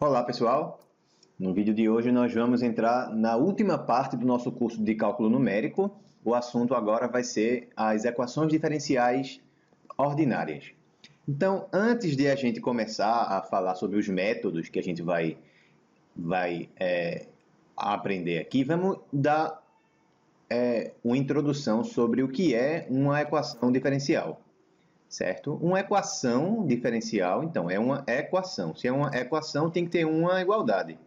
Olá pessoal, no vídeo de hoje nós vamos entrar na última parte do nosso curso de cálculo numérico. O assunto agora vai ser as equações diferenciais ordinárias. Então, antes de a gente começar a falar sobre os métodos que a gente vai aprender aqui, vamos dar uma introdução sobre o que é uma equação diferencial. Certo? Uma equação diferencial, então, é uma equação. Se é uma equação, tem que ter uma igualdade.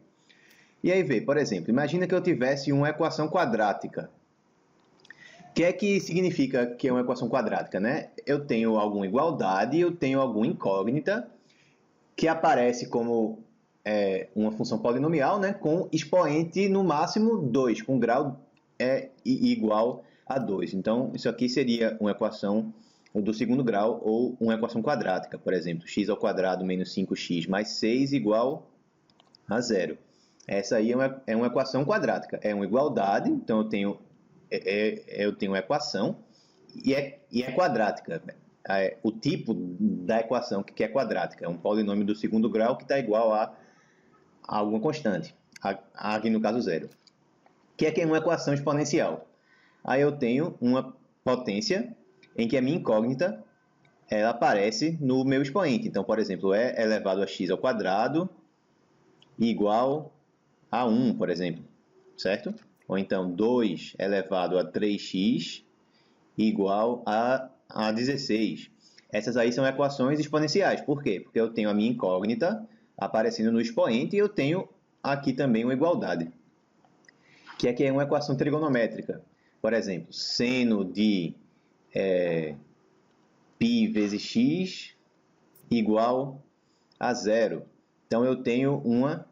E aí, vê, por exemplo, imagina que eu tivesse uma equação quadrática. O que é que significa que é uma equação quadrática, né? Eu tenho alguma igualdade, eu tenho alguma incógnita, que aparece como uma função polinomial, né? Com expoente no máximo 2, com grau igual a 2. Então, isso aqui seria uma equação do segundo grau, ou uma equação quadrática, por exemplo, x ao quadrado menos 5x mais 6 igual a zero. Essa aí é uma equação quadrática, é uma igualdade, então eu tenho uma equação e é quadrática. O tipo da equação que é quadrática é um polinômio do segundo grau que está igual a alguma constante, aqui no caso zero. Que é uma equação exponencial. Aí eu tenho uma potência em que a minha incógnita ela aparece no meu expoente. Então, por exemplo, é elevado a x ao quadrado igual a 1, por exemplo, certo? Ou então 2 elevado a 3x igual a 16. Essas aí são equações exponenciais. Por quê? Porque eu tenho a minha incógnita aparecendo no expoente e eu tenho aqui também uma igualdade, que é uma equação trigonométrica. Por exemplo, seno de π vezes x igual a zero. Então, eu tenho uma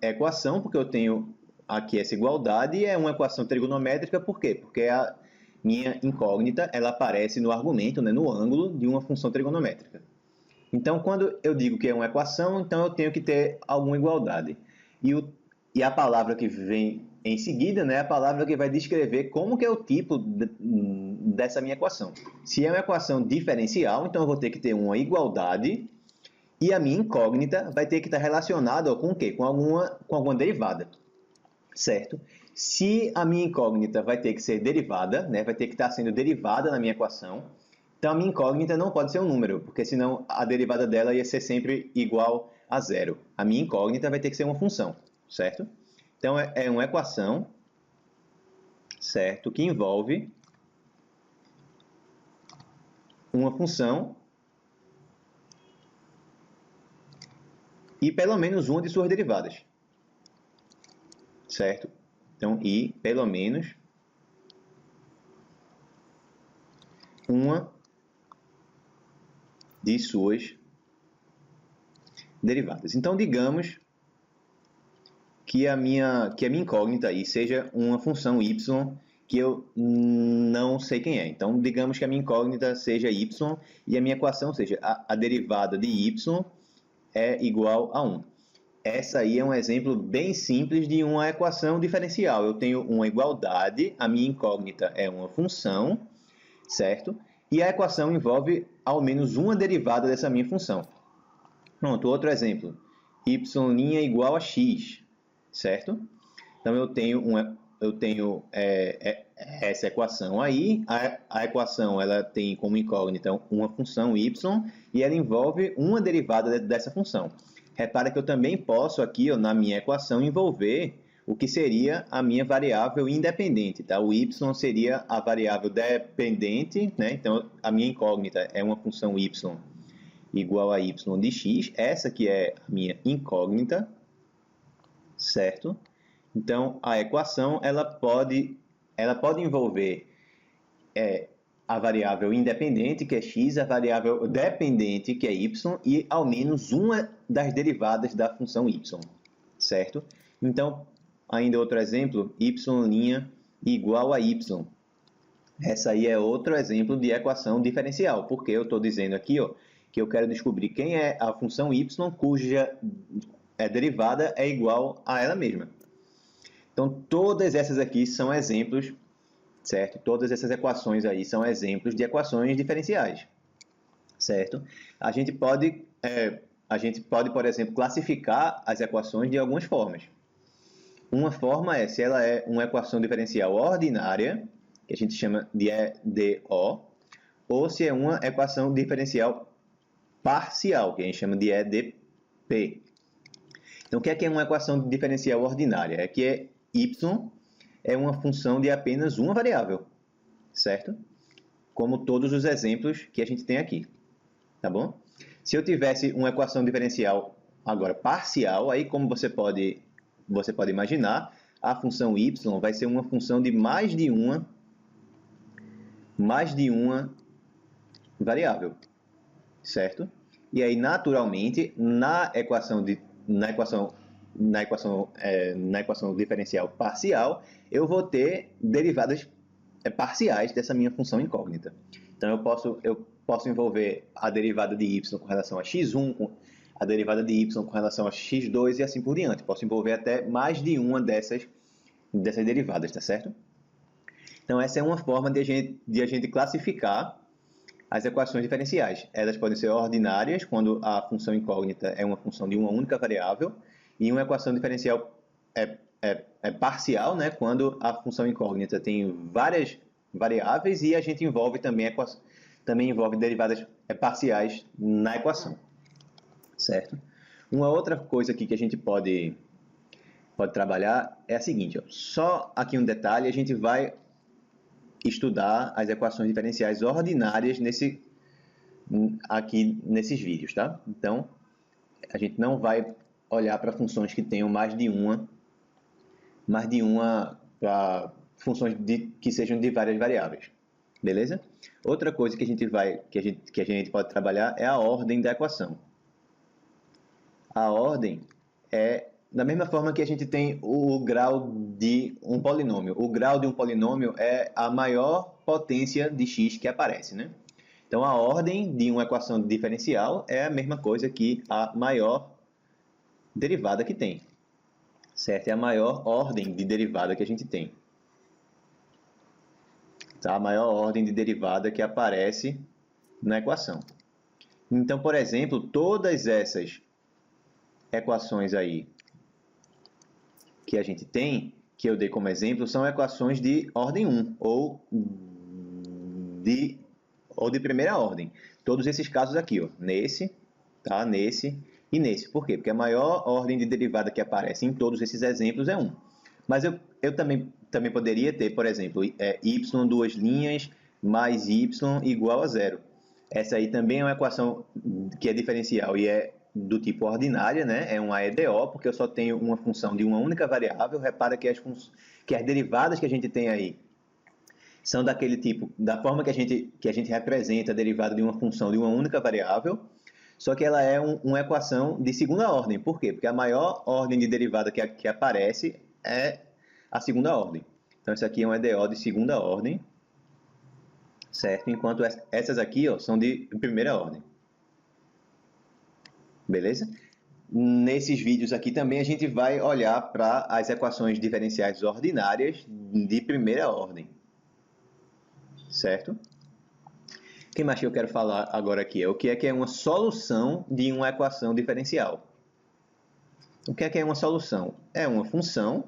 equação, porque eu tenho aqui essa igualdade, e é uma equação trigonométrica, por quê? Porque a minha incógnita ela aparece no argumento, né, no ângulo de uma função trigonométrica. Então, quando eu digo que é uma equação, então eu tenho que ter alguma igualdade. E a palavra que vem em seguida, né, é a palavra que vai descrever como que é o tipo dessa minha equação. Se é uma equação diferencial, então eu vou ter que ter uma igualdade e a minha incógnita vai ter que estar relacionada com o quê? Com alguma derivada, certo? Se a minha incógnita vai ter que ser derivada, né, vai ter que estar sendo derivada na minha equação, então a minha incógnita não pode ser um número, porque senão a derivada dela ia ser sempre igual a zero. A minha incógnita vai ter que ser uma função, certo? Então, é uma equação, certo, que envolve uma função e pelo menos uma de suas derivadas, certo? Então, e pelo menos uma de suas derivadas. Então, digamos que a minha incógnita aí seja uma função y que eu não sei quem é. Então, digamos que a minha incógnita seja y e a minha equação seja a derivada de y é igual a 1. Essa aí é um exemplo bem simples de uma equação diferencial. Eu tenho uma igualdade, a minha incógnita é uma função, certo? E a equação envolve ao menos uma derivada dessa minha função. Pronto, outro exemplo. Y' igual a x, certo? Então, eu tenho essa equação aí. A equação ela tem como incógnita uma função y e ela envolve uma derivada dessa função. Repara que eu também posso aqui, ó, na minha equação, envolver o que seria a minha variável independente. Tá? O y seria a variável dependente, né? Então, a minha incógnita é uma função y igual a y de x. Essa que é a minha incógnita, certo? Então, a equação ela pode envolver a variável independente, que é x, a variável dependente, que é y, e ao menos uma das derivadas da função y, certo? Então, ainda outro exemplo, y' igual a y. Essa aí é outro exemplo de equação diferencial, porque eu estou dizendo aqui, ó, que eu quero descobrir quem é a função y cuja derivada é igual a ela mesma. Então, todas essas aqui são exemplos, certo? Todas essas equações aí são exemplos de equações diferenciais, certo? A gente pode a gente pode, por exemplo, classificar as equações de algumas formas. Uma forma é se ela é uma equação diferencial ordinária, que a gente chama de EDO, ou se é uma equação diferencial parcial, que a gente chama de EDP. Então, o que é uma equação diferencial ordinária? É que y é uma função de apenas uma variável, certo? Como todos os exemplos que a gente tem aqui, tá bom? Se eu tivesse uma equação diferencial agora parcial, aí como você pode imaginar, a função y vai ser uma função de mais de uma variável, certo? E aí, naturalmente, na equação diferencial parcial, eu vou ter derivadas parciais dessa minha função incógnita. Então, eu posso envolver a derivada de y com relação a x1, a derivada de y com relação a x2 e assim por diante. Posso envolver até mais de uma dessas derivadas, tá certo? Então, essa é uma forma de a gente classificar as equações diferenciais. Elas podem ser ordinárias, quando a função incógnita é uma função de uma única variável, e uma equação diferencial parcial, né, quando a função incógnita tem várias variáveis e a gente envolve também envolve derivadas parciais na equação, certo? Uma outra coisa aqui que a gente pode trabalhar é a seguinte, ó, só aqui um detalhe, a gente vai estudar as equações diferenciais ordinárias aqui nesses vídeos, tá? Então, a gente não vai olhar para funções que tenham mais de uma para funções que sejam de várias variáveis, beleza? Outra coisa que a gente pode trabalhar é a ordem da equação. A ordem é da mesma forma que a gente tem o grau de um polinômio. O grau de um polinômio é a maior potência de x que aparece, né? Então, a ordem de uma equação diferencial é a mesma coisa que a maior derivada que tem, certo? É a maior ordem de derivada que a gente tem. Tá? A maior ordem de derivada que aparece na equação. Então, por exemplo, todas essas equações aí que a gente tem, que eu dei como exemplo, são equações de ordem 1 ou de primeira ordem. Todos esses casos aqui, ó, nesse e nesse. Por quê? Porque a maior ordem de derivada que aparece em todos esses exemplos é 1. Mas eu também poderia ter, por exemplo, y duas linhas mais y igual a 0. Essa aí também é uma equação que é diferencial e é do tipo ordinária, né? É uma EDO, porque eu só tenho uma função de uma única variável. Repara que as derivadas que a gente tem aí são daquele tipo, da forma que a gente representa a derivada de uma função de uma única variável, só que ela é uma equação de segunda ordem. Por quê? Porque a maior ordem de derivada que aparece é a segunda ordem. Então, isso aqui é um EDO de segunda ordem, certo? Enquanto essas aqui, ó, são de primeira ordem. Beleza? Nesses vídeos aqui também a gente vai olhar para as equações diferenciais ordinárias de primeira ordem. Certo? O que mais que eu quero falar agora aqui? O que é uma solução de uma equação diferencial? O que é uma solução? É uma função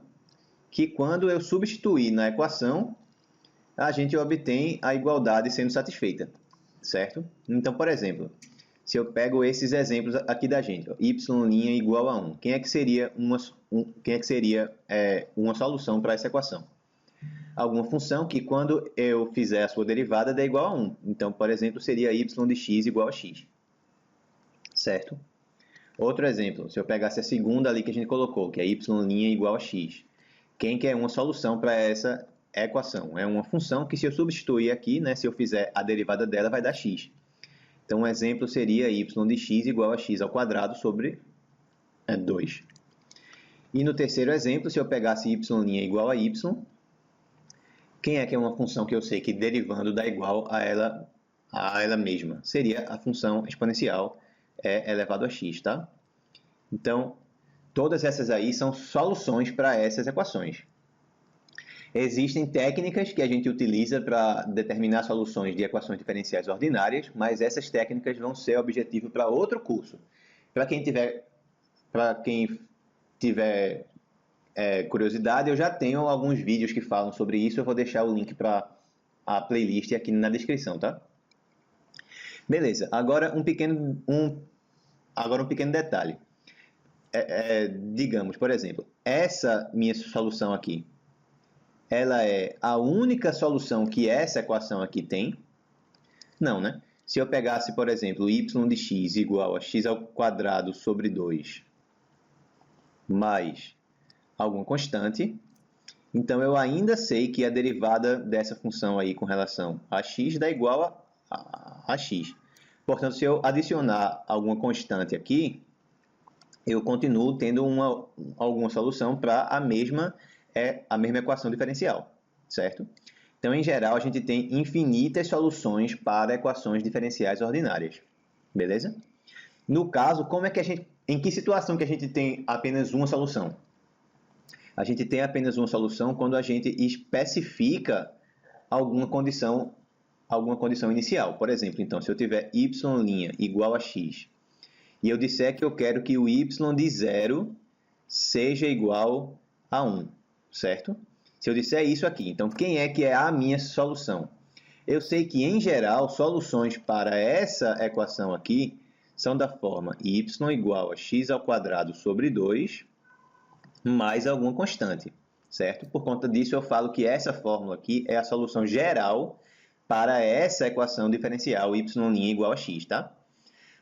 que, quando eu substituir na equação, a gente obtém a igualdade sendo satisfeita. Certo? Então, por exemplo, se eu pego esses exemplos aqui da gente, ó, y' igual a 1, quem é que seria uma solução para essa equação? Alguma função que, quando eu fizer a sua derivada, dê igual a 1. Então, por exemplo, seria y de x igual a x. Certo? Outro exemplo, se eu pegasse a segunda ali que a gente colocou, que é y' igual a x. Quem que é uma solução para essa equação? É uma função que, se eu substituir aqui, né, se eu fizer a derivada dela, vai dar x. Então, um exemplo seria y de x igual a x ao quadrado sobre 2. E no terceiro exemplo, se eu pegasse y' igual a y, quem é que é uma função que eu sei que derivando dá igual a ela mesma? Seria a função exponencial elevado a x, tá? Então, todas essas aí são soluções para essas equações. Existem técnicas que a gente utiliza para determinar soluções de equações diferenciais ordinárias, mas essas técnicas vão ser objetivo para outro curso. Para quem tiver curiosidade, eu já tenho alguns vídeos que falam sobre isso. Eu vou deixar o link para a playlist aqui na descrição, tá? Beleza. Agora um pequeno detalhe. Digamos, por exemplo, essa minha solução aqui, ela é a única solução que essa equação aqui tem? Não, né? Se eu pegasse, por exemplo, y de x igual a x ao quadrado sobre 2 mais alguma constante, então eu ainda sei que a derivada dessa função aí com relação a x dá igual a x. Portanto, se eu adicionar alguma constante aqui, eu continuo tendo alguma solução para a mesma equação diferencial, certo? Então, em geral, a gente tem infinitas soluções para equações diferenciais ordinárias, beleza? No caso, em que situação que a gente tem apenas uma solução? A gente tem apenas uma solução quando a gente especifica alguma condição inicial. Por exemplo, então, se eu tiver y' igual a x, e eu disser que eu quero que o y de 0 seja igual a 1, certo? Se eu disser isso aqui, então quem é que é a minha solução? Eu sei que, em geral, soluções para essa equação aqui são da forma y igual a x ao quadrado sobre 2 mais alguma constante, certo? Por conta disso, eu falo que essa fórmula aqui é a solução geral para essa equação diferencial y' igual a x, tá?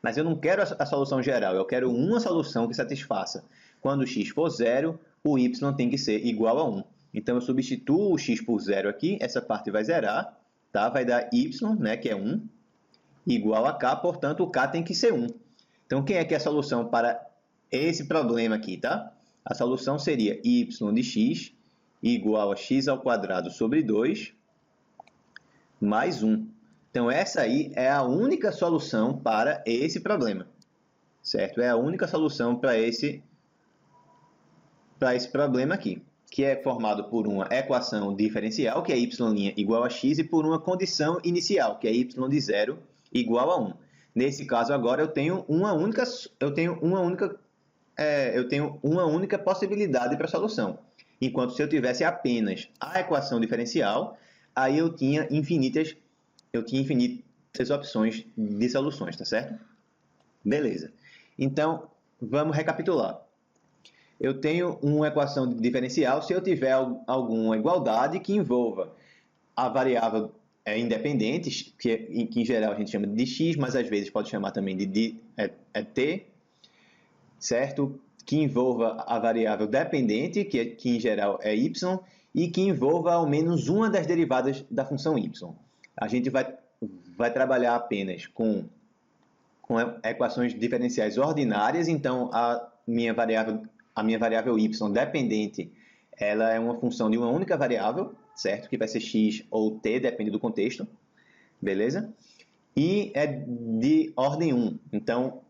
Mas eu não quero a solução geral, eu quero uma solução que satisfaça. Quando x for 0, o y tem que ser igual a 1. Então, eu substituo o x por 0 aqui, essa parte vai zerar, tá? Vai dar y, né, que é 1, igual a k, portanto, o k tem que ser 1. Então, quem é que é a solução para esse problema aqui, tá? A solução seria y de x igual a x ao quadrado sobre 2 mais 1. Então, essa aí é a única solução para esse problema, certo? É a única solução para esse problema aqui, que é formado por uma equação diferencial, que é y' igual a x, e por uma condição inicial, que é y de 0 igual a 1. Nesse caso, agora, eu tenho uma única possibilidade para a solução. Enquanto se eu tivesse apenas a equação diferencial, aí eu tinha infinitas opções de soluções, tá certo? Beleza. Então, vamos recapitular. Eu tenho uma equação diferencial se eu tiver alguma igualdade que envolva a variável independente, que em geral a gente chama de x, mas às vezes pode chamar também de t, certo? Que envolva a variável dependente, que em geral é y, e que envolva ao menos uma das derivadas da função y. A gente vai trabalhar apenas com equações diferenciais ordinárias, então a minha variável y dependente, ela é uma função de uma única variável, certo? Que vai ser x ou t, depende do contexto, beleza? E é de ordem 1, então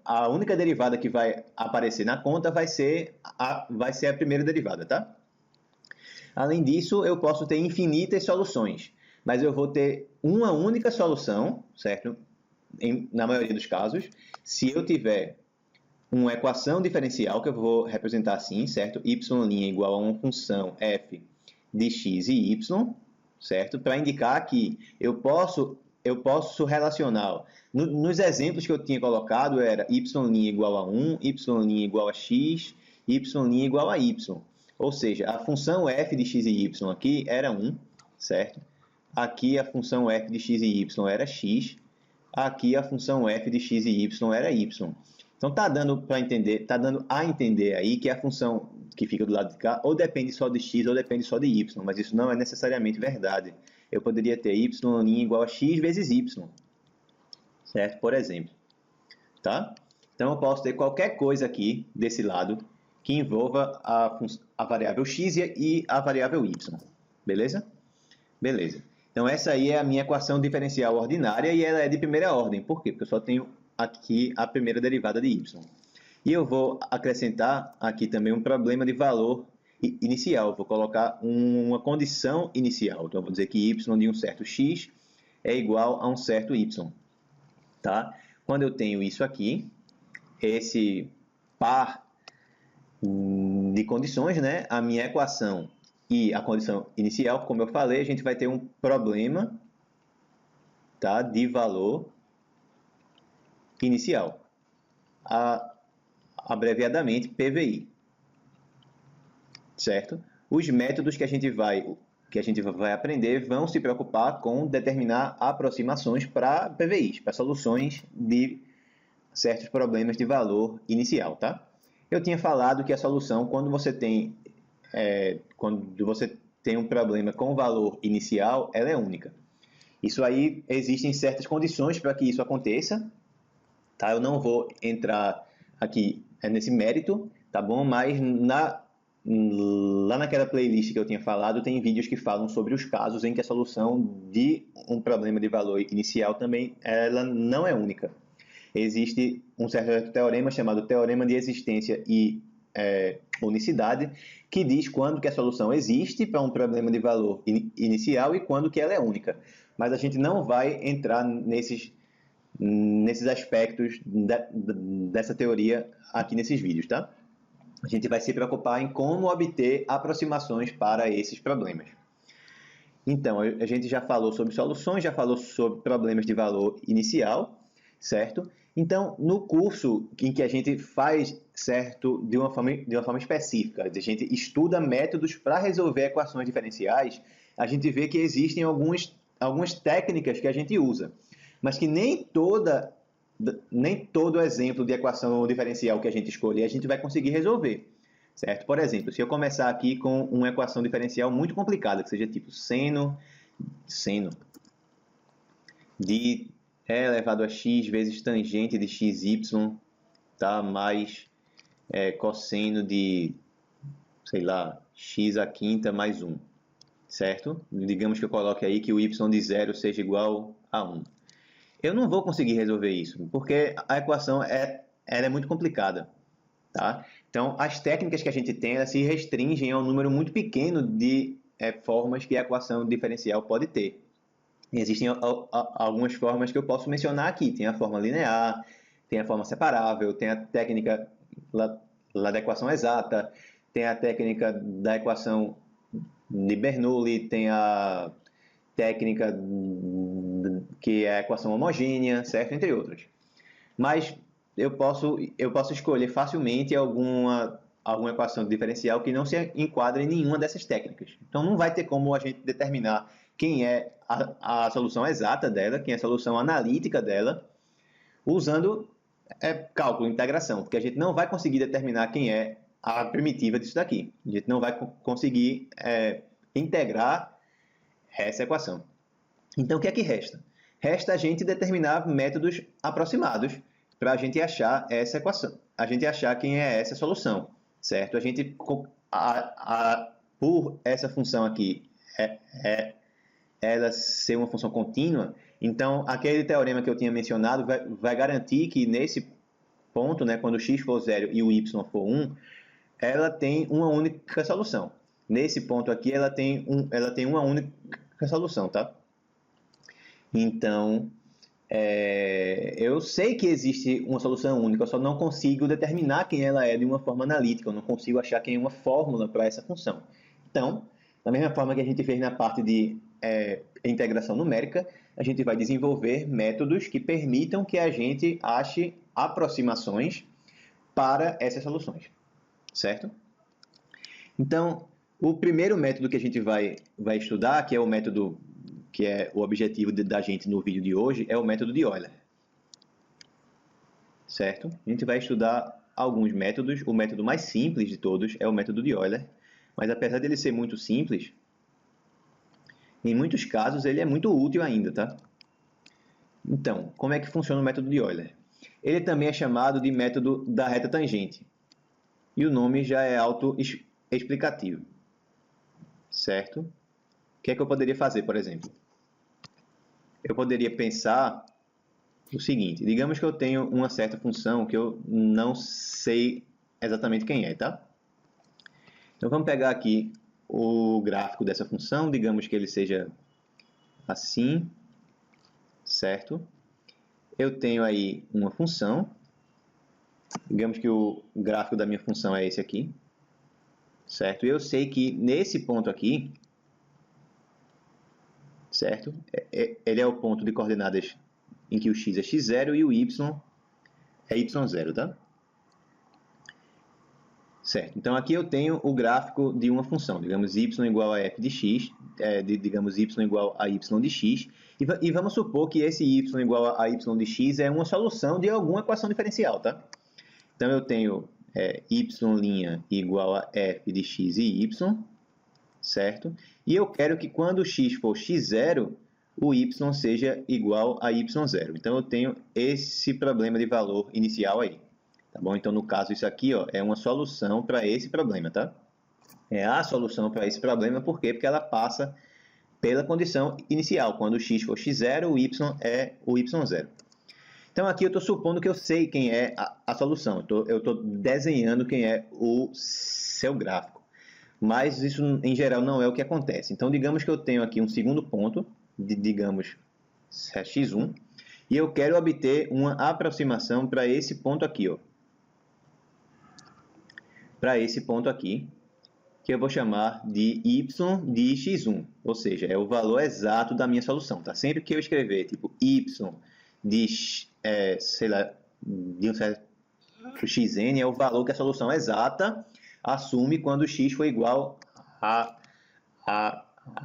a única derivada que vai aparecer na conta vai ser a primeira derivada, tá? Além disso, eu posso ter infinitas soluções, mas eu vou ter uma única solução, certo? Na maioria dos casos, se eu tiver uma equação diferencial, que eu vou representar assim, certo? Y' igual a uma função f de x e y, certo? Para indicar que eu posso relacionar. Nos exemplos que eu tinha colocado, era y' igual a 1, y' igual a x, y' igual a y. Ou seja, a função f de x e y aqui era 1, certo? Aqui a função f de x e y era x. Aqui a função f de x e y era y. Então está dando a entender aí que a função que fica do lado de cá ou depende só de x ou depende só de y, mas isso não é necessariamente verdade. Eu poderia ter y' igual a x vezes y, certo? Por exemplo, tá? Então eu posso ter qualquer coisa aqui desse lado que envolva a variável x e a variável y, beleza? Beleza. Então essa aí é a minha equação diferencial ordinária e ela é de primeira ordem. Por quê? Porque eu só tenho aqui a primeira derivada de y. E eu vou acrescentar aqui também um problema de valor inicial. Eu vou colocar uma condição inicial. Então eu vou dizer que y de um certo x é igual a um certo y. Tá? Quando eu tenho isso aqui, esse par de condições, né? A minha equação e a condição inicial, como eu falei, a gente vai ter um problema, tá, de valor inicial, abreviadamente PVI, certo? Os métodos que a gente vai aprender vão se preocupar com determinar aproximações para PVIs, para soluções de certos problemas de valor inicial, tá? Eu tinha falado que a solução, quando você tem um problema com valor inicial, ela é única. Isso aí, existem certas condições para que isso aconteça, tá? Eu não vou entrar aqui nesse mérito, tá bom? Mas lá naquela playlist que eu tinha falado, tem vídeos que falam sobre os casos em que a solução de um problema de valor inicial também ela não é única. Existe um certo teorema chamado teorema de existência e unicidade, que diz quando que a solução existe para um problema de valor inicial e quando que ela é única. Mas a gente não vai entrar nesses aspectos dessa teoria aqui nesses vídeos, tá? A gente vai se preocupar em como obter aproximações para esses problemas. Então, a gente já falou sobre soluções, já falou sobre problemas de valor inicial, certo? Então, no curso em que a gente faz certo de uma forma específica, a gente estuda métodos para resolver equações diferenciais, a gente vê que existem algumas técnicas que a gente usa, mas que nem todo exemplo de equação diferencial que a gente escolher, a gente vai conseguir resolver, certo? Por exemplo, se eu começar aqui com uma equação diferencial muito complicada, que seja tipo seno de e elevado a x vezes tangente de xy, tá? Mais cosseno de, sei lá, x à quinta mais 1, certo? Digamos que eu coloque aí que o y de 0 seja igual a 1. Eu não vou conseguir resolver isso, porque a equação ela é muito complicada, tá? Então, as técnicas que a gente tem, elas se restringem a um número muito pequeno de formas que a equação diferencial pode ter. Existem algumas formas que eu posso mencionar aqui. Tem a forma linear, tem a forma separável, tem a técnica lá da equação exata, tem a técnica da equação de Bernoulli, tem a técnica que é a equação homogênea, certo? Entre outras. Mas eu posso escolher facilmente alguma equação diferencial que não se enquadre em nenhuma dessas técnicas. Então, não vai ter como a gente determinar quem é a solução exata dela, quem é a solução analítica dela, usando cálculo, integração, porque a gente não vai conseguir determinar quem é a primitiva disso daqui. A gente não vai conseguir integrar essa equação. Então, o que é que resta? Resta a gente determinar métodos aproximados para a gente achar essa equação, a gente achar quem é essa solução, certo? A gente, por essa função aqui, ela ser uma função contínua, então aquele teorema que eu tinha mencionado vai garantir que nesse ponto, né, quando x for 0 e o y for 1, ela tem uma única solução. Nesse ponto aqui, ela tem uma única solução, tá? Então, eu sei que existe uma solução única, eu só não consigo determinar quem ela é de uma forma analítica, eu não consigo achar quem é uma fórmula para essa função. Então, da mesma forma que a gente fez na parte de integração numérica, a gente vai desenvolver métodos que permitam que a gente ache aproximações para essas soluções, certo? Então, o primeiro método que a gente vai estudar, que é o método que é o objetivo da gente no vídeo de hoje, é o método de Euler, certo? A gente vai estudar alguns métodos. O método mais simples de todos é o método de Euler, mas apesar dele ser muito simples, em muitos casos ele é muito útil ainda, tá? Então, como é que funciona o método de Euler? Ele também é chamado de método da reta tangente, e o nome já é autoexplicativo, certo? O que é que eu poderia fazer, por exemplo? Eu poderia pensar o seguinte: digamos que eu tenho uma certa função que eu não sei exatamente quem é, tá? Então vamos pegar aqui o gráfico dessa função, digamos que ele seja assim, certo? Eu tenho aí uma função Digamos que o gráfico da minha função é esse aqui, certo? E eu sei que nesse ponto aqui, certo? Ele é o ponto de coordenadas em que o x é x0 e o y é y0, tá? Certo, então aqui eu tenho o gráfico de uma função, digamos y igual a f de x, digamos y igual a y de x, e vamos supor que esse y igual a y de x é uma solução de alguma equação diferencial, tá? Então eu tenho y' igual a f de x e y, certo? E eu quero que quando x for x0, o y seja igual a y0. Então eu tenho esse problema de valor inicial aí. Tá bom? Então, no caso, isso aqui ó, é uma solução para esse problema, tá? É a solução para esse problema, por quê? Porque ela passa pela condição inicial. Quando x for x0, o y é o y0. Então, aqui eu estou supondo que eu sei quem é a solução. Eu estou desenhando quem é o seu gráfico. Mas isso, em geral, não é o que acontece. Então, digamos que eu tenho aqui um segundo ponto, digamos x1, e eu quero obter uma aproximação para esse ponto aqui, ó. Para esse ponto aqui, que eu vou chamar de y de x1, ou seja, é o valor exato da minha solução, tá? Sempre que eu escrever tipo y de, sei lá, de um certo xn, é o valor que a solução exata assume quando x for igual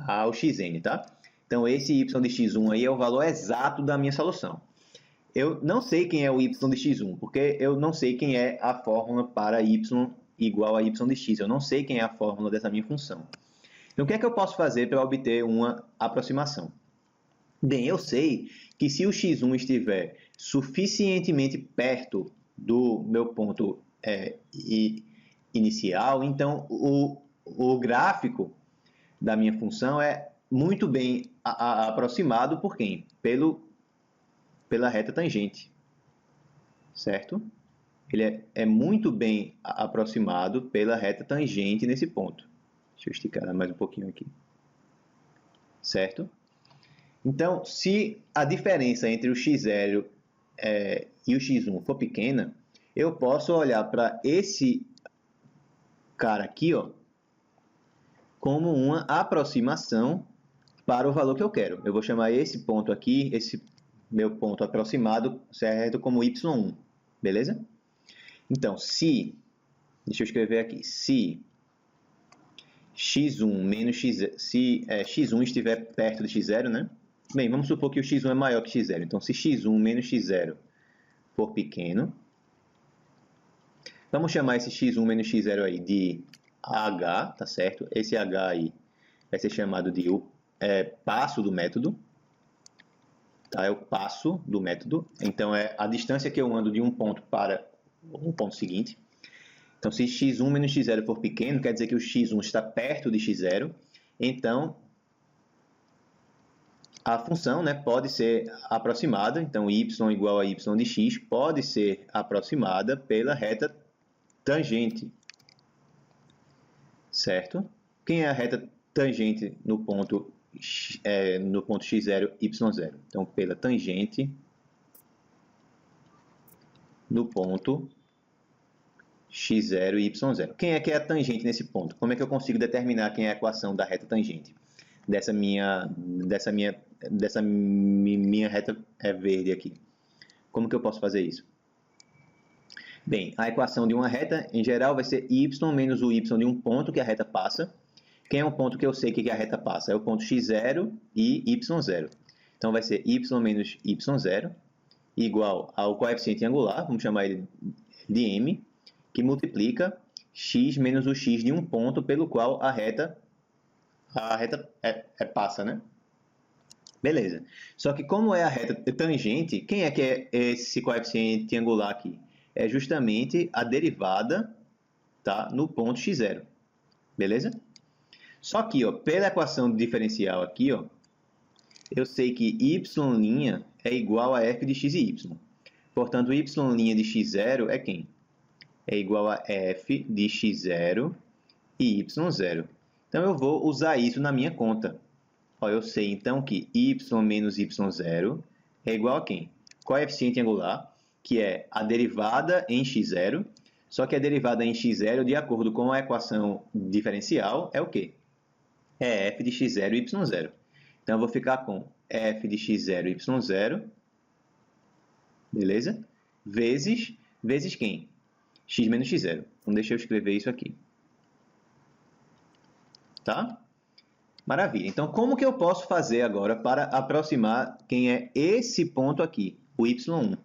ao xn, tá? Então, esse y de x1 aí é o valor exato da minha solução. Eu não sei quem é o y de x1, porque eu não sei quem é a fórmula para y igual a y de x. Eu não sei quem é a fórmula dessa minha função. Então, o que é que eu posso fazer para obter uma aproximação? Bem, eu sei que se o x1 estiver suficientemente perto do meu ponto inicial, então o gráfico da minha função é muito bem aproximado por quem? Pela reta tangente, certo? Ele é muito bem aproximado pela reta tangente nesse ponto. Deixa eu esticar mais um pouquinho aqui. Certo? Então, se a diferença entre o x0 e o x1 for pequena, eu posso olhar para esse cara aqui, ó, como uma aproximação para o valor que eu quero. Eu vou chamar esse ponto aqui, esse meu ponto aproximado, certo, como y1, beleza? Então, deixa eu escrever aqui, se x1 menos x0, se x1 estiver perto de x0, né? Bem, vamos supor que o x1 é maior que x0. Então, se x1 menos x0 for pequeno, vamos chamar esse x1 menos x0 aí de h, tá certo? Esse h aí vai ser chamado de passo do método. Tá? É o passo do método. Então, é a distância que eu ando de um ponto para um ponto seguinte. Então, se x1 menos x0 for pequeno, quer dizer que o x1 está perto de x0. Então, a função, né, pode ser aproximada. Então, y igual a y de x pode ser aproximada pela reta tangente. Certo? Quem é a reta tangente no ponto x0, y0? Então, pela tangente no ponto x0 e y0. Quem é que é a tangente nesse ponto? Como é que eu consigo determinar quem é a equação da reta tangente? Dessa minha reta verde aqui. Como que eu posso fazer isso? Bem, a equação de uma reta, em geral, vai ser y menos o y de um ponto que a reta passa. Quem é um ponto que eu sei que a reta passa? É o ponto x0 e y0. Então, vai ser y menos y0 igual ao coeficiente angular, vamos chamar ele de m, que multiplica x menos o x de um ponto pelo qual a reta passa, né? Beleza. Só que como é a reta tangente, quem é que é esse coeficiente angular aqui? É justamente a derivada, tá, no ponto x0. Beleza? Só que, ó, pela equação diferencial aqui, ó, eu sei que y' é igual a f de x e y. Portanto, y' de x0 é quem? É igual a f de x0 e y0. Então, eu vou usar isso na minha conta. Ó, eu sei, então, que y menos y0 é igual a quem? Coeficiente angular, que é a derivada em x0, só que a derivada em x0, de acordo com a equação diferencial, é o quê? É f de x0 e y0. Então, eu vou ficar com f de x0 e y0, beleza? Vezes quem? X menos x0. Então, deixa eu escrever isso aqui. Tá? Maravilha. Então, como que eu posso fazer agora para aproximar quem é esse ponto aqui, o y1?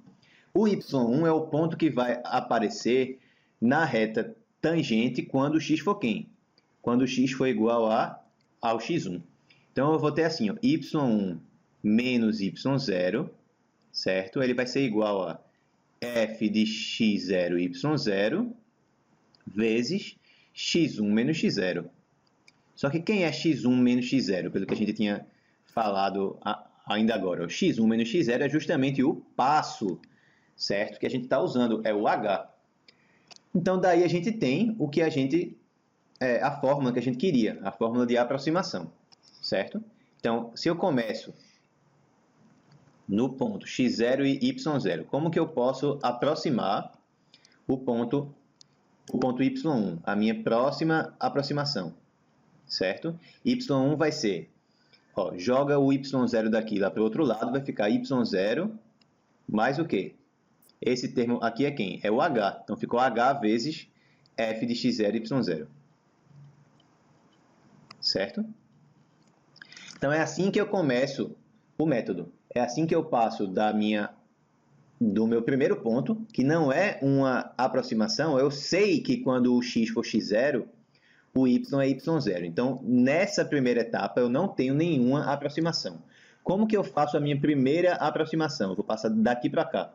O y1 é o ponto que vai aparecer na reta tangente quando x for quem? Quando x for igual ao x1. Então, eu vou ter assim, ó, y1 menos y0, certo? Ele vai ser igual a f de x0 y0 vezes x1 menos x0. Só que quem é x1 menos x0, pelo que a gente tinha falado ainda agora? O x1 menos x0 é justamente o passo, certo? Que a gente está usando, é o h. Então, daí a gente tem o que a gente, a fórmula que a gente queria, a fórmula de aproximação, certo? Então, se eu começo no ponto x0 e y0, como que eu posso aproximar o ponto y1, a minha próxima aproximação, certo? y1 vai ser, ó, joga o y0 daqui lá para o outro lado, vai ficar y0 mais o quê? Esse termo aqui é quem? É o h. Então, ficou h vezes f de x0 e y0. Certo? Então, é assim que eu começo o método. É assim que eu passo do meu primeiro ponto, que não é uma aproximação. Eu sei que quando o x for x0, o y é y0. Então, nessa primeira etapa, eu não tenho nenhuma aproximação. Como que eu faço a minha primeira aproximação? Eu vou passar daqui para cá.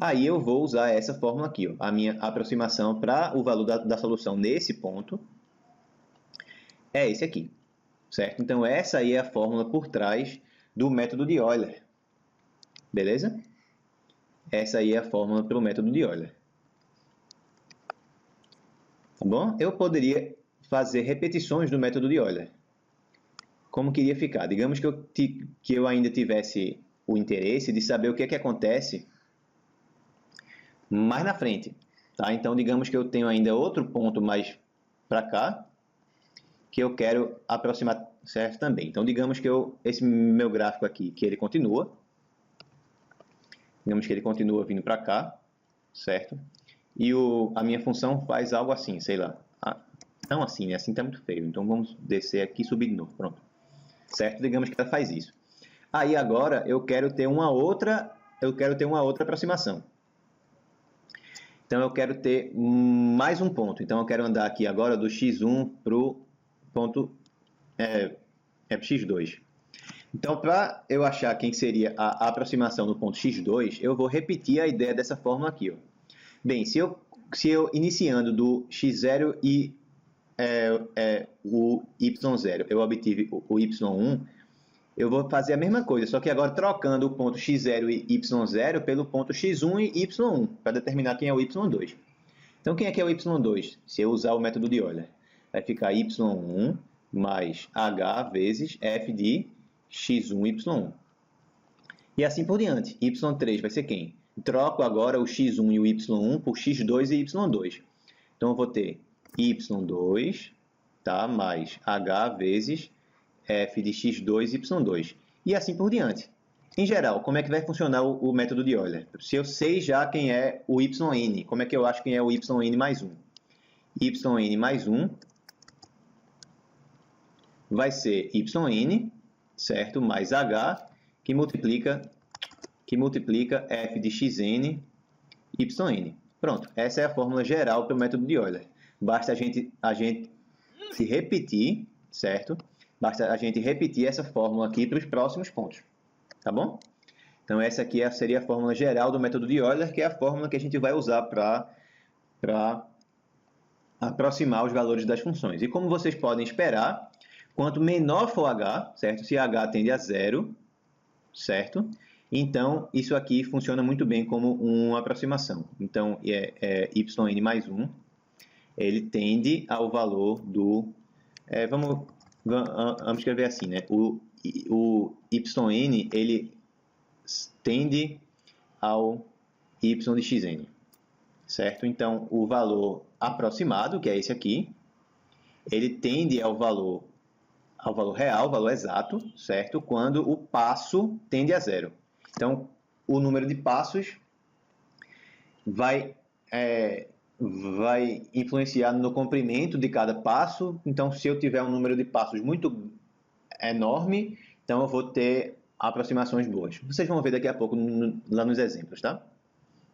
Aí eu vou usar essa fórmula aqui, ó, a minha aproximação para o valor da solução nesse ponto é esse aqui, certo? Então, essa aí é a fórmula por trás do método de Euler, beleza? Essa aí é a fórmula para o método de Euler. Tá bom? Eu poderia fazer repetições do método de Euler. Como que iria ficar? Digamos que eu ainda tivesse o interesse de saber o que é que acontece mais na frente, tá? Então, digamos que eu tenho ainda outro ponto mais para cá, que eu quero aproximar, certo? Também. Então, digamos que esse meu gráfico aqui, que ele continua, digamos que ele continua vindo para cá, certo? E a minha função faz algo assim, sei lá. Não assim, né? Assim está muito feio. Então, vamos descer aqui e subir de novo, pronto. Certo? Digamos que ela faz isso. Aí, agora, eu quero ter uma outra aproximação. Então, eu quero ter mais um ponto. Então, eu quero andar aqui agora do x1 para o ponto x2. Então, para eu achar quem seria a aproximação no ponto x2, eu vou repetir a ideia dessa fórmula aqui. Ó. Bem, se eu iniciando do x0 e o y0, eu obtive o y1, eu vou fazer a mesma coisa, só que agora trocando o ponto x0 e y0 pelo ponto x1 e y1, para determinar quem é o y2. Então, quem é que é o y2? Se eu usar o método de Euler, vai ficar y1 mais h vezes f de x1, y1. E assim por diante. y3 vai ser quem? Troco agora o x1 e o y1 por x2 e y2. Então, eu vou ter y2, tá? Mais h vezes f de x2 e y2. E assim por diante. Em geral, como é que vai funcionar o método de Euler? Se eu sei já quem é o yn, como é que eu acho quem é o yn mais 1? Yn mais 1 vai ser yn, certo? Mais h, que multiplica f de xn, yn. Pronto, essa é a fórmula geral para o método de Euler. Basta a gente se repetir, certo? Basta a gente repetir essa fórmula aqui para os próximos pontos, tá bom? Então, essa aqui seria a fórmula geral do método de Euler, que é a fórmula que a gente vai usar para aproximar os valores das funções. E como vocês podem esperar, quanto menor for h, certo? Se h tende a zero, certo? Então, isso aqui funciona muito bem como uma aproximação. Então, yn mais 1, ele tende ao valor do... vamos escrever assim, né? O yn, ele tende ao y de xn, certo? Então, o valor aproximado, que é esse aqui, ele tende ao valor real, ao valor exato, certo? Quando o passo tende a zero. Então, o número de passos vai influenciar no comprimento de cada passo. Então, se eu tiver um número de passos muito enorme, então eu vou ter aproximações boas. Vocês vão ver daqui a pouco lá nos exemplos, tá?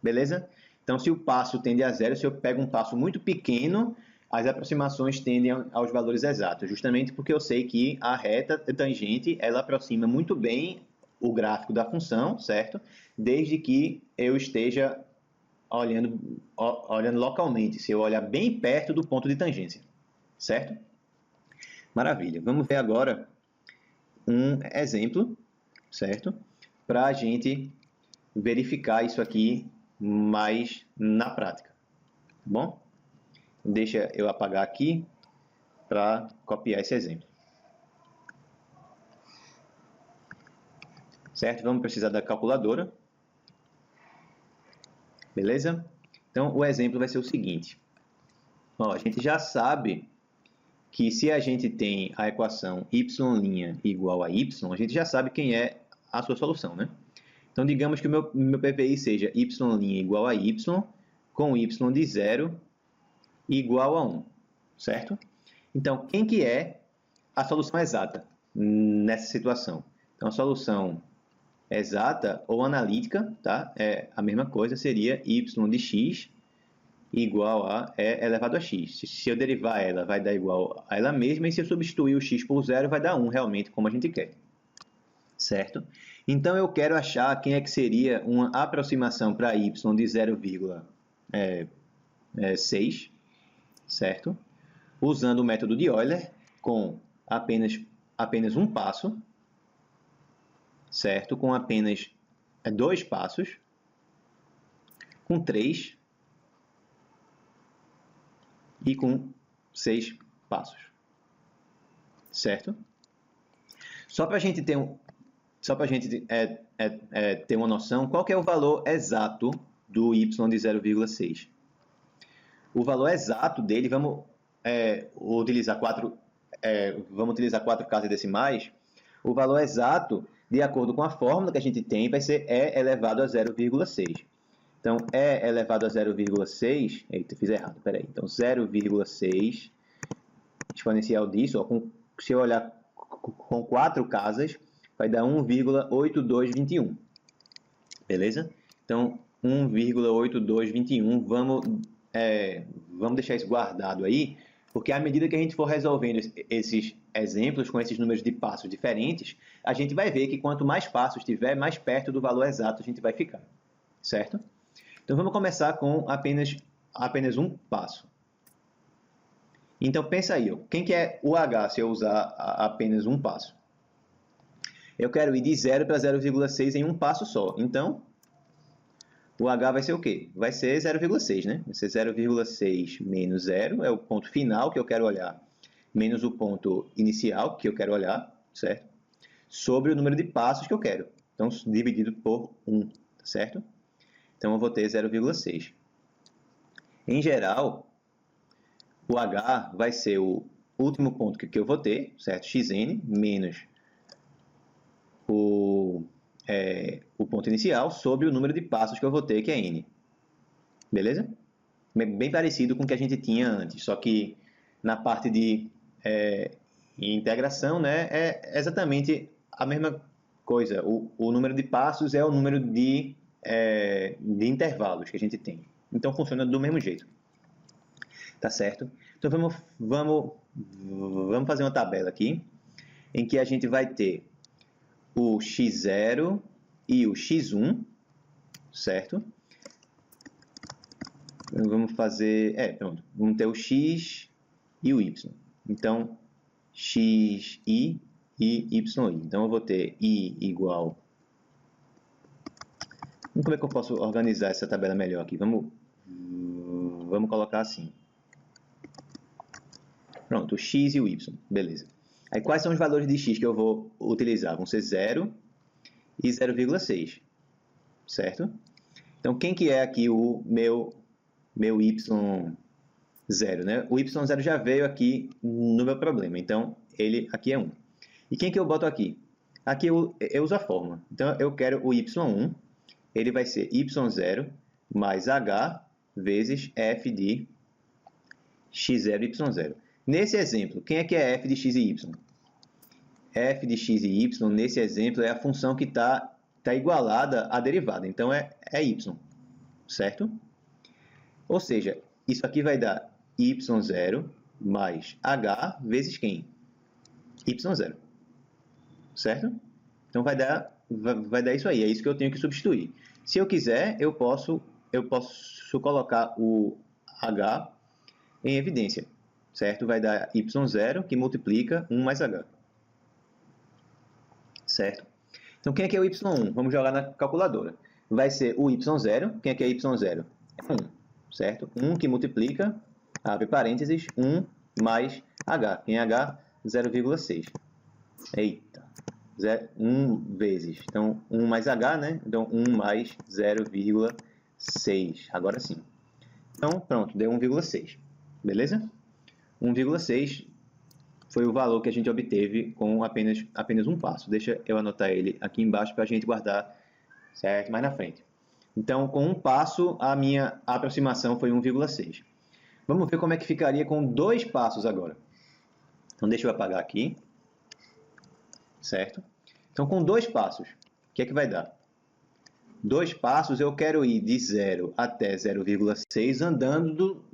Beleza? Então, se o passo tende a zero, se eu pego um passo muito pequeno, as aproximações tendem aos valores exatos, justamente porque eu sei que a reta tangente, ela aproxima muito bem o gráfico da função, certo? Desde que eu esteja olhando localmente, se eu olhar bem perto do ponto de tangência, certo? Maravilha. Vamos ver agora um exemplo, certo? Para a gente verificar isso aqui mais na prática, tá bom? Deixa eu apagar aqui para copiar esse exemplo. Certo? Vamos precisar da calculadora. Beleza? Então, o exemplo vai ser o seguinte. Ó, a gente já sabe que se a gente tem a equação y' igual a y, a gente já sabe quem é a sua solução, né? Então, digamos que o meu PPI seja y' igual a y, com y de 0 igual a 1, certo? Então, quem que é a solução exata nessa situação? Então, a solução exata ou analítica, tá? É a mesma coisa, seria y de x igual a e elevado a x. Se eu derivar ela, vai dar igual a ela mesma, e se eu substituir o x por 0, vai dar 1, realmente, como a gente quer. Certo? Então, eu quero achar quem é que seria uma aproximação para y de 0,6, certo? Usando o método de Euler, com apenas um passo, certo? Com apenas 2 passos, com 3 e com 6 passos, certo? Só para a gente ter ter uma noção, qual que é o valor exato do y de 0,6? O valor exato dele, vamos utilizar 4 casas decimais. O valor exato, de acordo com a fórmula que a gente tem, vai ser e elevado a 0,6. Então, e elevado a 0,6... Eita, fiz errado, peraí. Então, 0,6 exponencial disso, ó, se eu olhar com 4 casas, vai dar 1,8221. Beleza? Então, 1,8221, vamos deixar isso guardado aí, porque à medida que a gente for resolvendo esses exemplos com esses números de passos diferentes, a gente vai ver que quanto mais passos tiver, mais perto do valor exato a gente vai ficar, certo? Então, vamos começar com apenas um passo. Então, pensa aí, ó, quem que é o h se eu usar apenas um passo? Eu quero ir de 0 para 0,6 em um passo só. Então, o h vai ser o quê? Vai ser 0,6, né? Vai ser 0,6 menos 0, é o ponto final que eu quero olhar, menos o ponto inicial que eu quero olhar, certo? Sobre o número de passos que eu quero. Então, dividido por 1, certo? Então, eu vou ter 0,6. Em geral, o h vai ser o último ponto que eu vou ter, certo? Xn menos o ponto inicial sobre o número de passos que eu vou ter, que é n. Beleza? Bem parecido com o que a gente tinha antes, só que na parte de integração, né, é exatamente a mesma coisa. O número de passos é o número de intervalos que a gente tem. Então, funciona do mesmo jeito. Tá certo? Então, vamos fazer uma tabela aqui, em que a gente vai ter o x0 e o x1, certo? Vamos fazer... pronto. Vamos ter o x e o y. Então, xi e yi. Então, eu vou ter i igual... Como é que eu posso organizar essa tabela melhor aqui? Vamos colocar assim. Pronto, o x e o y. Beleza. Aí, quais são os valores de x que eu vou utilizar? Vão ser 0 e 0,6, certo? Então, quem que é aqui o meu y0, né? O y0 já veio aqui no meu problema, então ele aqui é 1. E quem que eu boto aqui? Aqui eu uso a fórmula. Então, eu quero o y1, ele vai ser y0 mais h vezes f de x0 e y0. Nesse exemplo, quem é que é f de x e y? F de x e y, nesse exemplo, é a função que está igualada à derivada. Então, é y, certo? Ou seja, isso aqui vai dar y0 mais h vezes quem? y0, certo? Então, vai dar isso aí, é isso que eu tenho que substituir. Se eu quiser, eu posso colocar o h em evidência, certo? Vai dar y0 que multiplica 1 mais h, certo? Então, quem é que é o y1? Vamos jogar na calculadora. Vai ser o y0, quem é que é y0? É 1, certo? 1 que multiplica, abre parênteses, 1 mais h. Quem é h? 0,6. Eita, 1 vezes. Então, 1 mais h, né? Então, 1 mais 0,6. Agora sim. Então, pronto, deu 1,6. Beleza? 1,6 foi o valor que a gente obteve com apenas um passo. Deixa eu anotar ele aqui embaixo para a gente guardar, certo? Mais na frente. Então, com um passo, a minha aproximação foi 1,6. Vamos ver como é que ficaria com 2 passos agora. Então, deixa eu apagar aqui, certo? Então, com 2 passos, o que é que vai dar? 2 passos, eu quero ir de 0 até 0,6 andando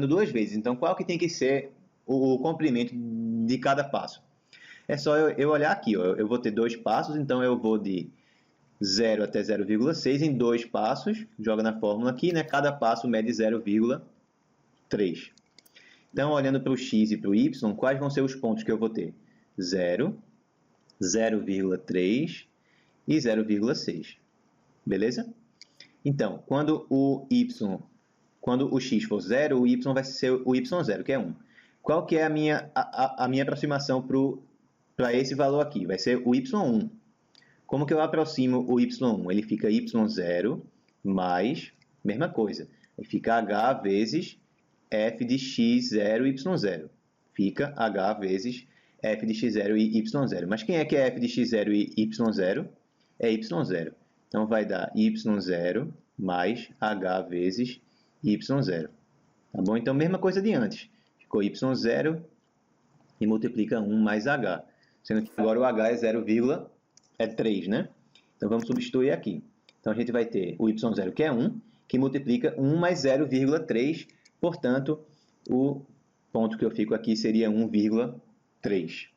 2 vezes. Então, qual que tem que ser o comprimento de cada passo? É só eu olhar aqui, ó. Eu vou ter 2 passos, então eu vou de 0 até 0,6 em 2 passos, joga na fórmula aqui, né? Cada passo mede 0,3. Então, olhando para o x e para o y, quais vão ser os pontos que eu vou ter? 0, 0,3 e 0,6. Beleza? Então, quando o x for 0, o y vai ser o y0, que é 1. Qual que é a minha aproximação para esse valor aqui? Vai ser o y1. Como que eu aproximo o y1? Ele fica y0 mais, mesma coisa, ele fica h vezes f de x0 e y0. Fica h vezes f de x0 e y0. Mas quem é que é f de x0 e y0? É y0. Então, vai dar y0 mais h vezes y0. Tá bom? Então, mesma coisa de antes. Ficou y0 e multiplica 1 mais h. Sendo que agora o h é 0,3, né? Então, vamos substituir aqui. Então, a gente vai ter o y0, que é 1, que multiplica 1 mais 0,3. Portanto, o ponto que eu fico aqui seria 1,3.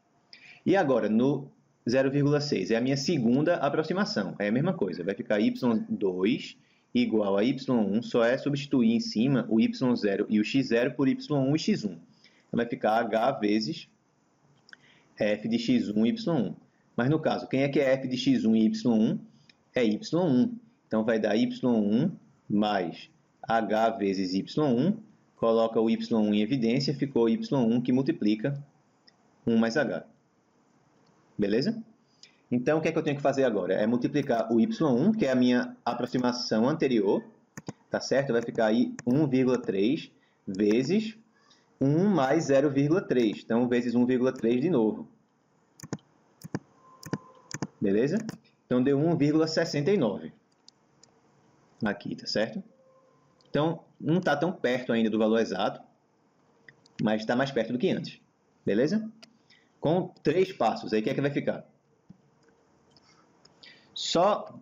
E agora, no 0,6 é a minha segunda aproximação. É a mesma coisa. Vai ficar y2 igual a y1. Só é substituir em cima o y0 e o x0 por y1 e x1. Então, vai ficar h vezes f de x1 e y1. Mas, no caso, quem é que é f de x1 e y1? É y1. Então, vai dar y1 mais h vezes y1. Coloca o y1 em evidência. Ficou y1 que multiplica 1 mais h. Beleza? Então, o que é que eu tenho que fazer agora? É multiplicar o y1, que é a minha aproximação anterior, tá certo? Vai ficar aí 1,3 vezes 1 mais 0,3. Então, vezes 1,3 de novo. Beleza? Então, deu 1,69. Aqui, tá certo? Então, não está tão perto ainda do valor exato, mas está mais perto do que antes. Beleza? Com 3 passos, aí o que é que vai ficar? Só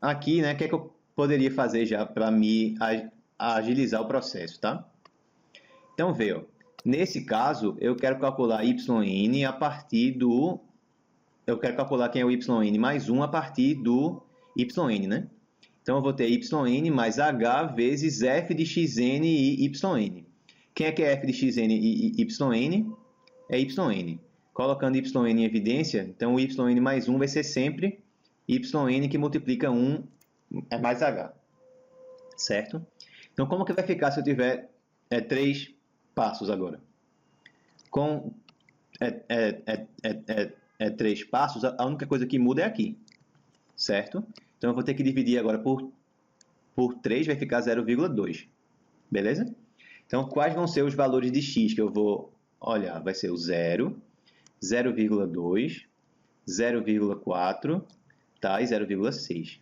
aqui, né, o que é que eu poderia fazer já para me agilizar o processo, tá? Então, vê, ó, nesse caso, eu quero calcular yn a partir do... Eu quero calcular quem é o yn mais 1 a partir do yn, né? Então, eu vou ter yn mais h vezes f de xn e yn. Quem é que é f de xn e yn? É yn. Colocando yn em evidência, então o yn mais 1 vai ser sempre yn que multiplica 1 mais h. Certo? Então, como que vai ficar se eu tiver 3 passos agora? Com 3 passos, a única coisa que muda é aqui. Certo? Então, eu vou ter que dividir agora por por 3 vai ficar 0,2. Beleza? Então, quais vão ser os valores de x que eu vou olhar? Vai ser o 0, 0,2, 0,4, tá? E 0,6.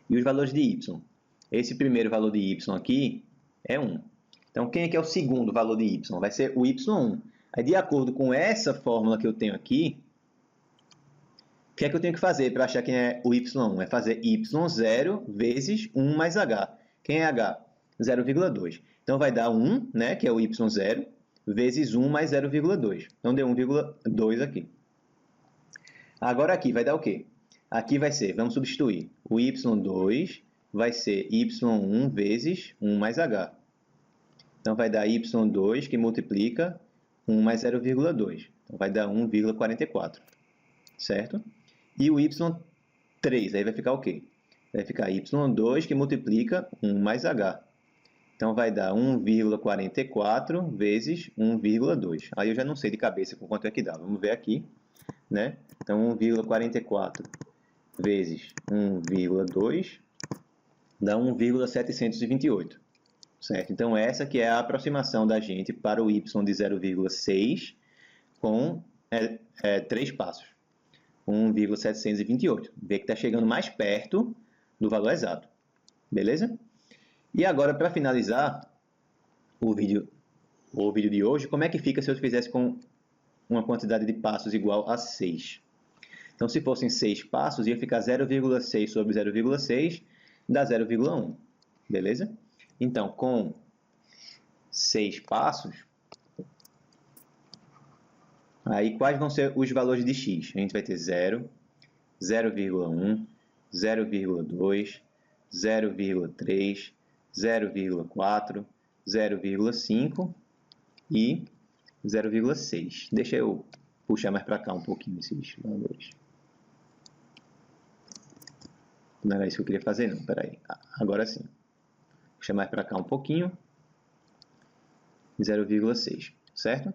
E os valores de y? Esse primeiro valor de y aqui é 1. Então, quem é que é o segundo valor de y? Vai ser o y1. Aí, de acordo com essa fórmula que eu tenho aqui, o que é que eu tenho que fazer para achar quem é o y1? É fazer y0 vezes 1 mais h. Quem é h? 0,2. Então, vai dar 1, né, que é o y0, vezes 1 mais 0,2. Então, deu 1,2 aqui. Agora, aqui vai dar o quê? Aqui vai ser, vamos substituir, o y2 vai ser y1 vezes 1 mais h. Então, vai dar y2 que multiplica 1 mais 0,2. Então, vai dar 1,44. Certo? E o y3, aí vai ficar o quê? Vai ficar y2 que multiplica 1 mais h. Então, vai dar 1,44 vezes 1,2. Aí eu já não sei de cabeça com quanto é que dá. Vamos ver aqui, né? Então, 1,44 vezes 1,2 dá 1,728. Certo? Então, essa que é a aproximação da gente para o y de 0,6 com 3 passos. 1,728. Vê que está chegando mais perto do valor exato. Beleza? E agora, para finalizar o vídeo de hoje, como é que fica se eu fizesse com uma quantidade de passos igual a 6? Então, se fossem 6 passos, ia ficar 0,6 sobre 0,6, dá 0,1. Beleza? Então, com 6 passos, aí quais vão ser os valores de x? A gente vai ter 0, 0,1, 0,2, 0,3, 0,4, 0,5 e 0,6. Deixa eu puxar mais para cá um pouquinho esses valores. Não era isso que eu queria fazer, não. Espera aí. Agora sim. Puxar mais para cá um pouquinho. 0,6, certo?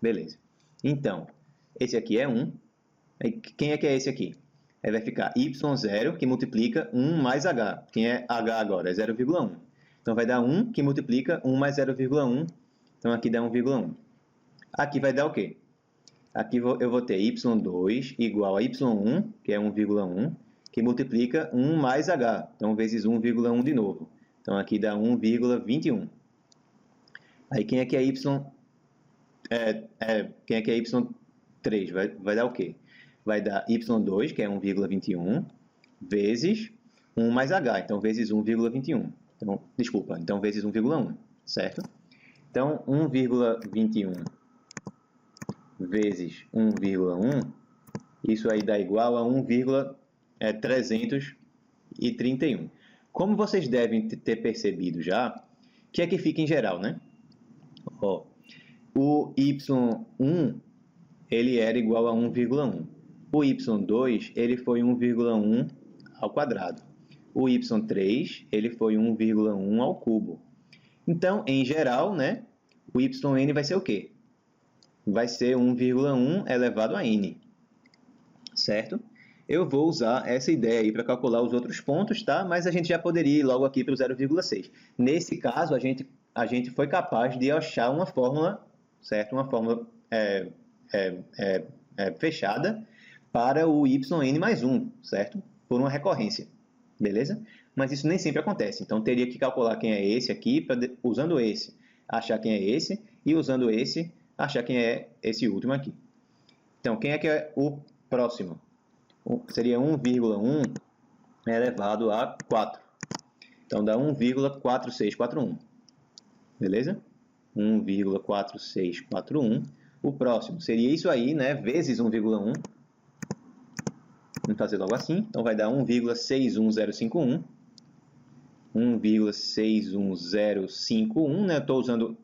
Beleza. Então, esse aqui é 1. Quem é que é esse aqui? Aí vai ficar y0, que multiplica 1 mais h. Quem é h agora? É 0,1. Então, vai dar 1, que multiplica 1 mais 0,1. Então, aqui dá 1,1. Aqui vai dar o quê? Aqui eu vou ter y2 igual a y1, que é 1,1, que multiplica 1 mais h. Então, vezes 1,1 de novo. Então, aqui dá 1,21. Aí, quem é que é quem é que é y3? Vai dar o quê? Vai dar y2, que é 1,21, vezes 1 mais h, então vezes 1,21. Então, desculpa, então vezes 1,1, certo? Então, 1,21 vezes 1,1, isso aí dá igual a 1,331. Como vocês devem ter percebido já, o que é que fica em geral, né? Ó, o y1, ele era igual a 1,1. O y2, ele foi 1,1 ao quadrado. O y3, ele foi 1,1 ao cubo. Então, em geral, né, o yn vai ser o quê? Vai ser 1,1 elevado a n. Certo? Eu vou usar essa ideia aí para calcular os outros pontos, tá? Mas a gente já poderia ir logo aqui para o 0,6. Nesse caso, a gente foi capaz de achar uma fórmula, certo? Uma fórmula fechada para o yn mais 1, certo? Por uma recorrência, beleza? Mas isso nem sempre acontece. Então, teria que calcular quem é esse aqui, usando esse, achar quem é esse, e usando esse, achar quem é esse último aqui. Então, quem é que é o próximo? Seria 1,1 elevado a 4. Então, dá 1,4641. Beleza? 1,4641. O próximo seria isso aí, né? Vezes 1,1. Vamos fazer logo assim. Então, vai dar 1,61051. 1,61051, né? Estou usando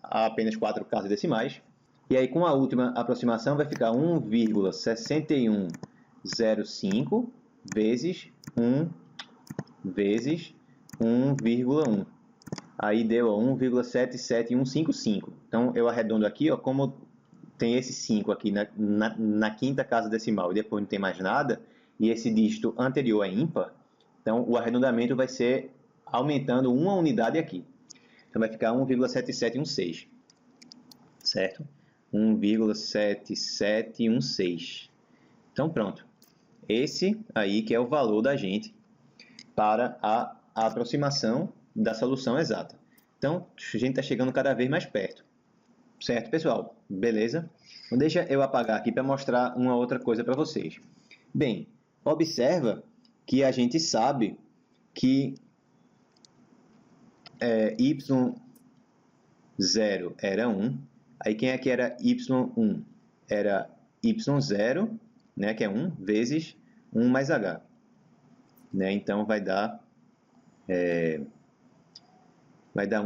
apenas 4 casas decimais. E aí, com a última aproximação, vai ficar 1,6105 vezes 1 vezes 1,1. Aí deu 1,77155. Então, eu arredondo aqui, ó, como tem esse 5 aqui na quinta casa decimal e depois não tem mais nada, e esse dígito anterior é ímpar, Então, o arredondamento vai ser aumentando uma unidade aqui. Então, vai ficar 1,7716, certo? 1,7716. Então, pronto. Esse aí que é o valor da gente para a aproximação da solução exata. Então, a gente está chegando cada vez mais perto. Certo, pessoal? Beleza? Então, deixa eu apagar aqui para mostrar uma outra coisa para vocês. Bem, observa que a gente sabe que y0 era 1. Aí, quem é que era y1? Era y0, né, que é 1, vezes 1 mais h. Né? Então, vai dar 1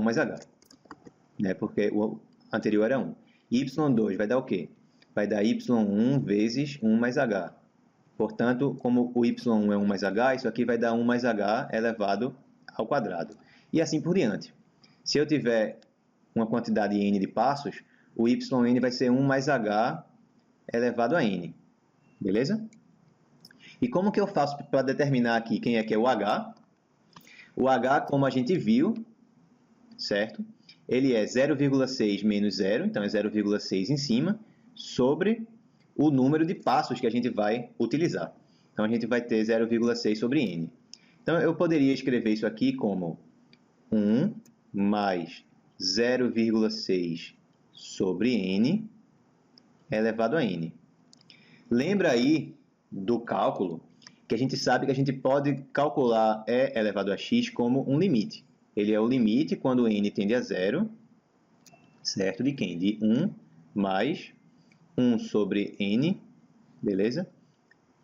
mais h. Né? Porque o anterior era 1. Y2 vai dar o quê? Vai dar y1 vezes 1 mais h. Portanto, como o y1 é 1 mais h, isso aqui vai dar 1 mais h elevado ao quadrado. E assim por diante. Se eu tiver uma quantidade n de passos, o yn vai ser 1 mais h elevado a n. Beleza? E como que eu faço para determinar aqui quem é que é o h? O h, como a gente viu, certo? Ele é 0,6 menos 0, então é 0,6 em cima, sobre o número de passos que a gente vai utilizar. Então, a gente vai ter 0,6 sobre n. Então, eu poderia escrever isso aqui como 1 mais 0,6 sobre n elevado a n. Lembra aí do cálculo que a gente sabe que a gente pode calcular e elevado a x como um limite. Ele é o limite quando n tende a 0, certo? De quem? De 1 mais 1 sobre n, beleza?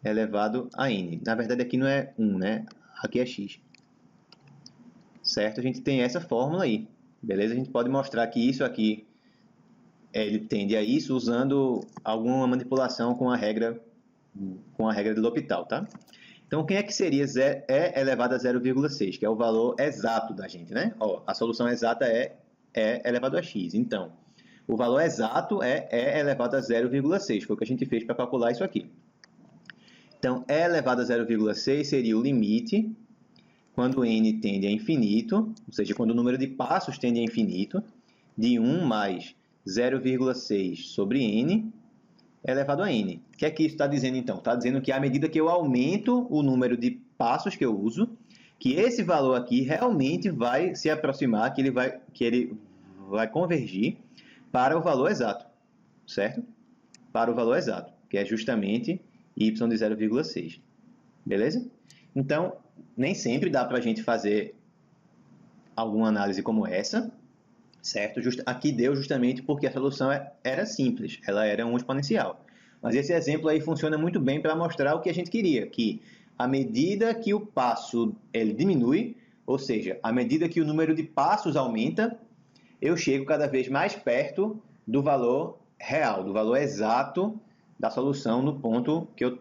Elevado a n. Na verdade, aqui não é 1, né? Aqui é x. Certo? A gente tem essa fórmula aí, beleza? A gente pode mostrar que isso aqui, ele tende a isso usando alguma manipulação com a regra de L'Hopital, tá? Então, quem é que seria e elevado a 0,6, que é o valor exato da gente, né? Ó, a solução exata é e elevado a x. Então, o valor exato é e elevado a 0,6, foi o que a gente fez para calcular isso aqui. Então, e elevado a 0,6 seria o limite quando n tende a infinito, ou seja, quando o número de passos tende a infinito, de 1 mais 0,6 sobre n elevado a n. O que é que isso está dizendo, então? Está dizendo que à medida que eu aumento o número de passos que eu uso, que esse valor aqui realmente vai se aproximar, que ele vai convergir para o valor exato, certo? Para o valor exato, que é justamente y de 0,6. Beleza? Então, nem sempre dá para a gente fazer alguma análise como essa, certo? Aqui deu justamente porque a solução era simples, ela era um exponencial. Mas esse exemplo aí funciona muito bem para mostrar o que a gente queria, que à medida que o passo ele diminui, ou seja, à medida que o número de passos aumenta, eu chego cada vez mais perto do valor real, do valor exato da solução no ponto que eu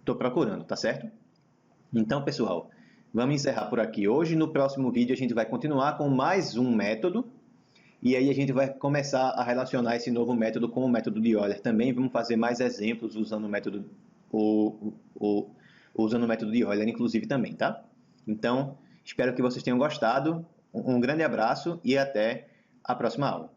estou procurando, tá certo? Então, pessoal, vamos encerrar por aqui hoje. No próximo vídeo a gente vai continuar com mais um método. E aí a gente vai começar a relacionar esse novo método com o método de Euler também. Vamos fazer mais exemplos usando o método, usando o método de Euler, inclusive, também, tá? Então, espero que vocês tenham gostado. Um grande abraço e até a próxima aula.